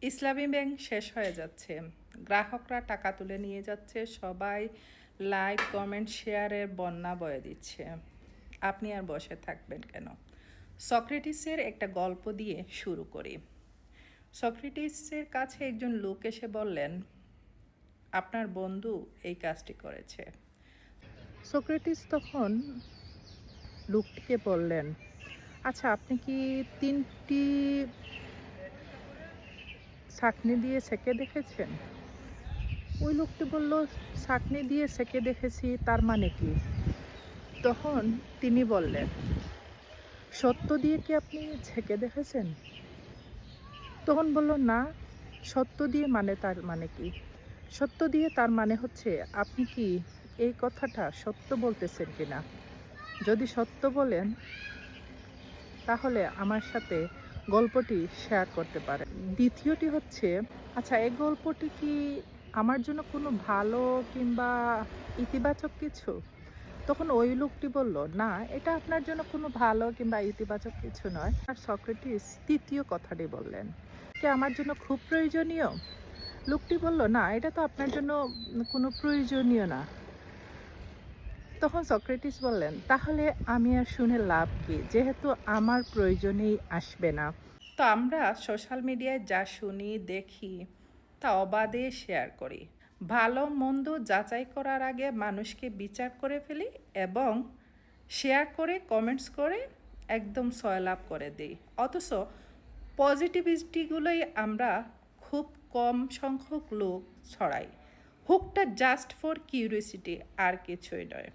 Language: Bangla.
ইসলামী ব্যাংক শেষ হয়ে যাচ্ছে, গ্রাহকরা টাকা তুলে নিয়ে যাচ্ছে, সবাই লাইক কমেন্ট শেয়ারের বন্যা বয়ে দিচ্ছে। আপনি আর বসে থাকবেন কেন? সক্রেটিসের একটা গল্প দিয়ে শুরু করি। সক্রেটিসের কাছে একজন লোক এসে বললেন, আপনার বন্ধু এই কাজটি করেছে। সক্রেটিস তখন লোকটিকে বললেন, আচ্ছা, আপনি কি 3টি ছাঁকনি দিয়ে সেঁকে দেখেছেন? ওই লোকটি বলল, ছাঁকনি দিয়ে সেঁকে দেখেছি, তার মানে কি? তখন তিনি বললেন, সত্য দিয়ে কি আপনি ছেঁকে দেখেছেন? তখন বলল, না, সত্য দিয়ে মানে তার মানে কি? সত্য দিয়ে তার মানে হচ্ছে আপনি কি এই কথাটা সত্য বলতেছেন কিনা। যদি সত্য বলেন তাহলে আমার সাথে গল্পটি শেয়ার করতে পারেন। দ্বিতীয়টি হচ্ছে, আচ্ছা, এই গল্পটি কি আমার জন্য কোনো ভালো কিংবা ইতিবাচক কিছু? তখন ওই লোকটি বলল, না, এটা আপনার জন্য কোনো ভালো কিংবা ইতিবাচক কিছু নয়। আর সক্রেটিস তৃতীয় কথাটি বললেন, কি আমার জন্য খুব প্রয়োজনীয়? লোকটি বলল, না, এটা তো আপনার জন্য কোনো প্রয়োজনীয় না। তখন সক্রেটিস বললেন, তাহলে আমি আর শুনে লাভ কি, যেহেতু আমার প্রয়োজনেই আসবে না। তো আমরা সোশ্যাল মিডিয়ায় যা শুনি দেখি তা অবাধে শেয়ার করি। ভালো মন্দ যাচাই করার আগে মানুষকে বিচার করে ফেলি এবং শেয়ার করে কমেন্টস করে একদম সয়লাভ করে দিই। অথচ পজিটিভিটিগুলোই আমরা খুব কম সংখ্যক লোক ছড়াই। হুকটা জাস্ট ফর কিউরিওসিটি, আর কিছুই নয়।